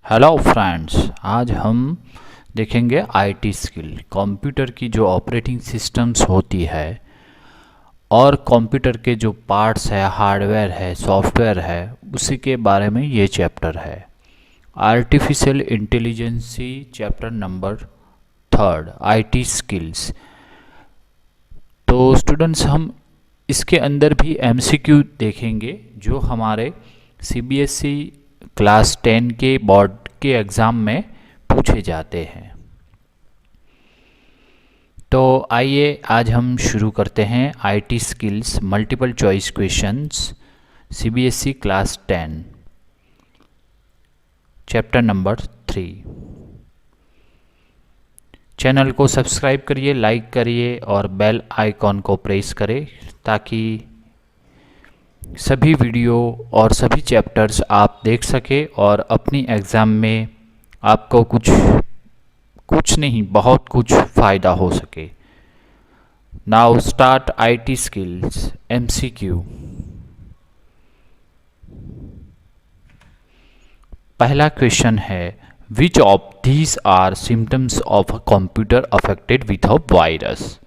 Hello friends, आज हम देखेंगे आईटी स्किल। कंप्यूटर की जो ऑपरेटिंग सिस्टम्स होती है और कंप्यूटर के जो पार्ट्स है, हार्डवेयर है, सॉफ्टवेयर है, उसी के बारे में ये चैप्टर है। Artificial intelligence chapter number 3, IT skills. तो स्टूडेंट्स, हम इसके अंदर भी एमसीक्यू देखेंगे जो हमारे सीबीएसई क्लास 10 के बोर्ड के एग्ज़ाम में पूछे जाते हैं। तो आइए आज हम शुरू करते हैं IT skills multiple choice questions CBSE class 10 chapter number 3। Channel को सब्सक्राइब करिए, लाइक करिए और बेल आइकॉन को प्रेस करें ताकि सभी वीडियो और सभी चैप्टर्स आप देख सके और अपनी एग्ज़ाम में आपको कुछ नहीं बहुत कुछ फ़ायदा हो सके। Now start IT skills MCQ. पहला क्वेश्चन है, which of these are symptoms of a computer affected with a virus.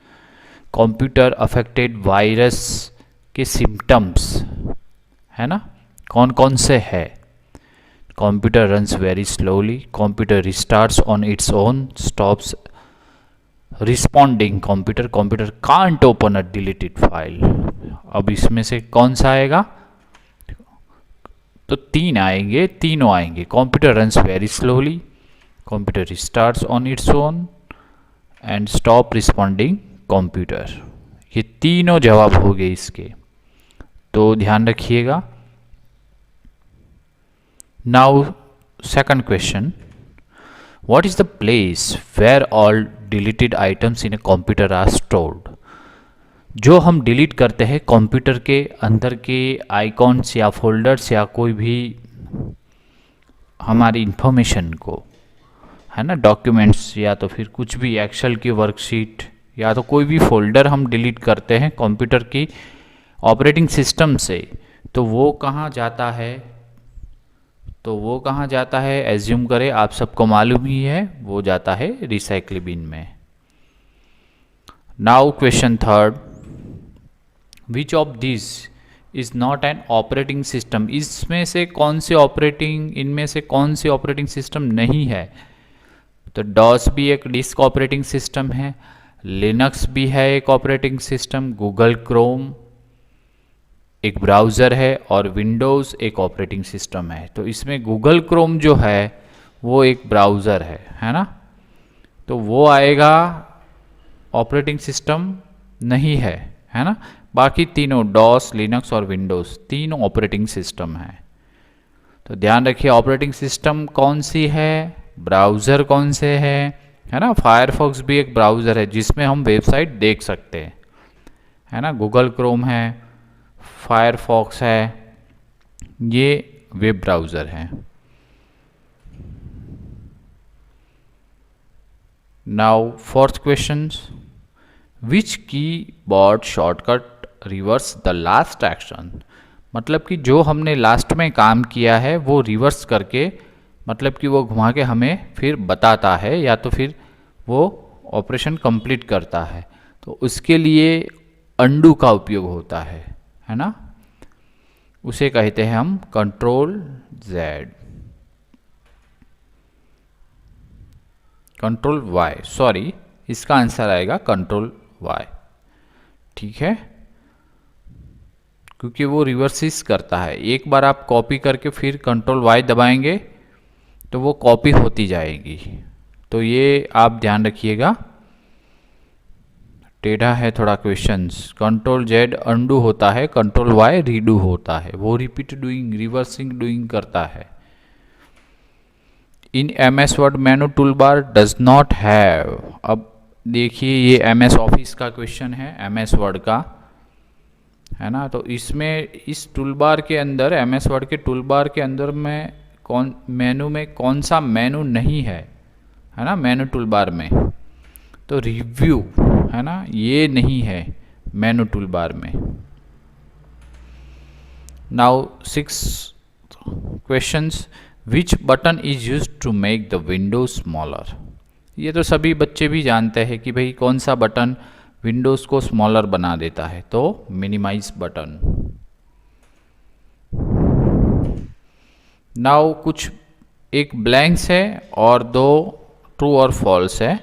Computer affected virus के सिम्टम्स है ना, कौन कौन से है? Computer runs very slowly, computer restarts on its own, stops responding, computer can't open a deleted file. अब इसमें से कौन सा आएगा? तो तीन आएंगे, तीनों आएंगे। Computer runs very slowly, computer restarts on its own and stop responding computer. ये तीनों जवाब हो गए इसके, तो ध्यान रखिएगा। Now second question, what is the place where all deleted items in a computer are stored. जो हम डिलीट करते हैं कंप्यूटर के अंदर के आइकॉन्स या फोल्डर्स या कोई भी हमारी इंफॉर्मेशन को, है ना, डॉक्यूमेंट्स या तो फिर कुछ भी एक्सेल की वर्कशीट या तो कोई भी फोल्डर हम डिलीट करते हैं कंप्यूटर की ऑपरेटिंग सिस्टम से, तो वो कहाँ जाता है? तो वो कहाँ जाता है? एज्यूम करें आप सबको मालूम ही है, वो जाता है रिसाइकल बिन में। Now question third, which of this is not an operating system. इसमें से कौन से इनमें से कौन से ऑपरेटिंग सिस्टम नहीं है? तो डॉस भी एक डिस्क ऑपरेटिंग सिस्टम है, लिनक्स भी है एक ऑपरेटिंग सिस्टम, गूगल क्रोम एक ब्राउज़र है और विंडोज़ एक ऑपरेटिंग सिस्टम है। तो इसमें गूगल क्रोम जो है वो एक ब्राउज़र है ना, तो वो आएगा, ऑपरेटिंग सिस्टम नहीं है ना। बाकी तीनों डॉस, लिनक्स और विंडोज़ तीनों ऑपरेटिंग सिस्टम है। तो ध्यान रखिए, ऑपरेटिंग सिस्टम कौन सी है, ब्राउज़र कौन से है ना। फायरफॉक्स भी एक ब्राउज़र है जिसमें हम वेबसाइट देख सकते हैं, है ना। गूगल क्रोम है, फायरफॉक्स है, ये वेब ब्राउज़र है। Now fourth question, which keyboard shortcut reverse the last action. मतलब कि जो हमने लास्ट में काम किया है वो रिवर्स करके, मतलब कि वो घुमा के हमें फिर बताता है या तो फिर वो ऑपरेशन कंप्लीट करता है, तो उसके लिए अंडू का उपयोग होता है ना। उसे कहते हैं हम control Z, control Y, sorry इसका आंसर आएगा कंट्रोल वाई, ठीक है, क्योंकि वो रिवर्सिस करता है। एक बार आप कॉपी करके फिर कंट्रोल वाई दबाएंगे तो वो कॉपी होती जाएगी। तो ये आप ध्यान रखिएगा, टेढ़ा है थोड़ा क्वेश्चंस। कंट्रोल जेड अंडू होता है, कंट्रोल वाई रीडू होता है, वो रिपीट डूइंग, रिवर्सिंग डूइंग करता है। इन MS word menu tool bar does not have. अब देखिए ये MS ऑफिस का क्वेश्चन है, MS वर्ड का, है ना। तो इसमें इस टूल बार के अंदर, MS वर्ड के टूल बार के अंदर में मेनू में कौन सा मेनू नहीं है ना, मेनू टूल बार में। तो रिव्यू है ना, ये नहीं है मेनू टूल बार में। Now 6 questions, which button is use to make the window smaller. ये तो सभी बच्चे भी जानते हैं कि भाई कौन सा बटन विंडोज को स्मॉलर बना देता है, तो मिनिमाइज बटन। नाउ कुछ एक ब्लैंक्स है और दो ट्रू और फॉल्स है,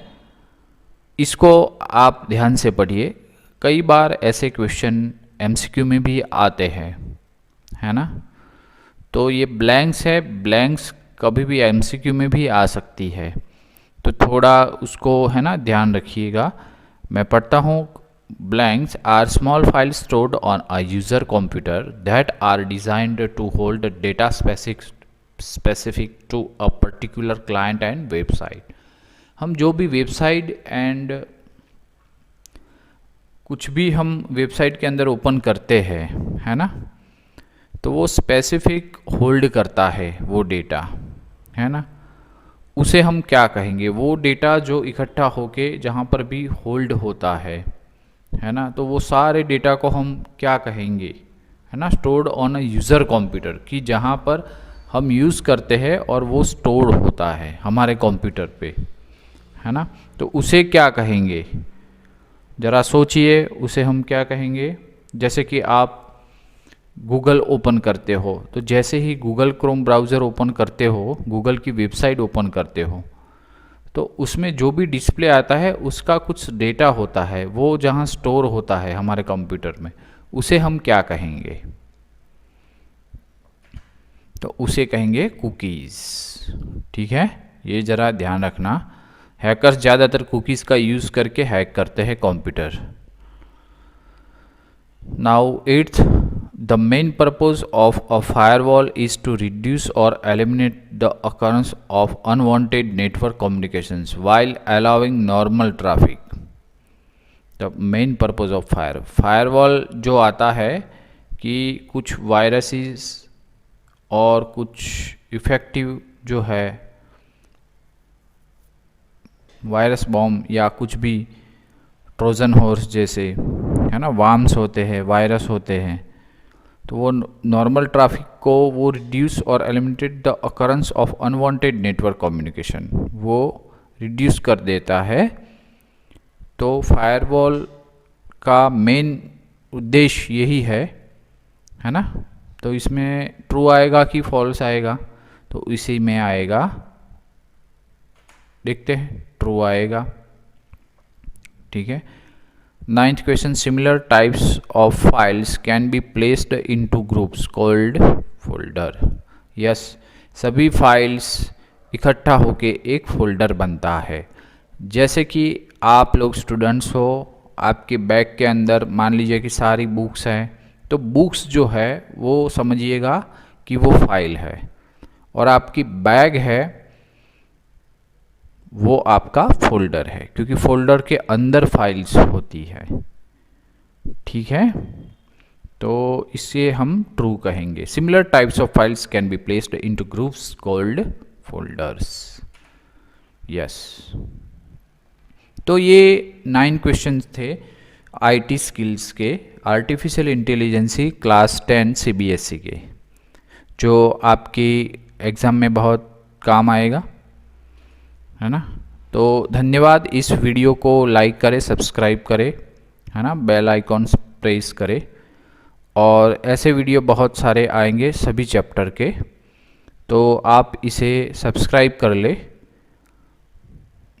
इसको आप ध्यान से पढ़िए। कई बार ऐसे क्वेश्चन एमसीक्यू में भी आते हैं, है ना। तो ये ब्लैंक्स है, ब्लैंक्स कभी भी एमसीक्यू में भी आ सकती है, तो थोड़ा उसको है ना ध्यान रखिएगा। मैं पढ़ता हूँ। Blanks are small file stored on a user computer that are designed to hold data specific to a particular client and website. हम जो भी वेबसाइट एंड कुछ भी हम वेबसाइट के अंदर ओपन करते हैं, है ना, तो वो स्पेसिफिक होल्ड करता है वो डेटा, है ना। उसे हम क्या कहेंगे? वो डेटा जो इकट्ठा होके जहाँ पर भी होल्ड होता है ना, तो वो सारे डेटा को हम क्या कहेंगे, है ना, stored on a user computer, कि जहाँ पर हम यूज़ करते हैं और वो स्टोर होता है हमारे कंप्यूटर पे, है ना। तो उसे क्या कहेंगे? ज़रा सोचिए, उसे हम क्या कहेंगे? जैसे कि आप गूगल ओपन करते हो, तो जैसे ही गूगल क्रोम ब्राउज़र ओपन करते हो, गूगल की वेबसाइट ओपन करते हो, तो उसमें जो भी डिस्प्ले आता है उसका कुछ डेटा होता है, वो जहाँ स्टोर होता है हमारे कंप्यूटर में, उसे हम क्या कहेंगे? तो उसे कहेंगे कुकीज़। ठीक है, ये ज़रा ध्यान रखना। हैकर्स ज़्यादातर कुकीज़ का यूज़ करके हैक करते हैं computer. Now 8th, the main purpose of a firewall is to reduce or eliminate the occurrence of unwanted network communications while allowing normal traffic. The main purpose of firewall जो आता है कि कुछ viruses और कुछ effective जो है virus bomb या कुछ भी ट्रोजन हॉर्स जैसे, है ना, वार्म्स होते हैं, वायरस होते हैं, तो वो नॉर्मल ट्रैफिक को वो रिड्यूस और eliminate the occurrence of unwanted network communication, वो रिड्यूस कर देता है। तो फायरवॉल का मेन उद्देश्य यही है ना। तो इसमें ट्रू आएगा कि फॉल्स आएगा? तो इसी में आएगा, देखते हैं, ट्रू आएगा। ठीक है। 9th question, similar types of files can be placed into groups called folder. Yes, सभी फाइल्स इकट्ठा होके एक फोल्डर बनता है। जैसे कि आप लोग स्टूडेंट्स हो, आपके बैग के अंदर मान लीजिए कि सारी बुक्स हैं, तो बुक्स जो है वो समझिएगा कि वो फाइल है, और आपकी बैग है वो आपका फोल्डर है, क्योंकि फोल्डर के अंदर फाइल्स होती है। ठीक है, तो इसे हम ट्रू कहेंगे। Similar types of files can be placed into groups called folders. Yes, तो ये 9 क्वेश्चंस थे आईटी स्किल्स के, आर्टिफिशियल इंटेलिजेंसी क्लास 10 सीबीएसई के, जो आपकी एग्ज़ाम में बहुत काम आएगा, है ना। तो धन्यवाद। इस वीडियो को लाइक करें, सब्सक्राइब करें, है ना, बेल आइकॉन प्रेस करें, और ऐसे वीडियो बहुत सारे आएंगे सभी चैप्टर के, तो आप इसे सब्सक्राइब कर ले।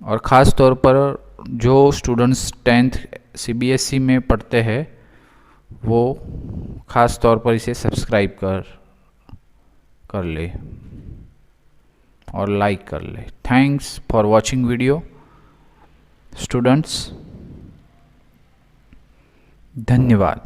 और ख़ास तौर पर जो स्टूडेंट्स 10th सीबीएसई में पढ़ते हैं वो ख़ास तौर पर इसे सब्सक्राइब कर ले और लाइक कर ले। Thanks for watching video students, धन्यवाद।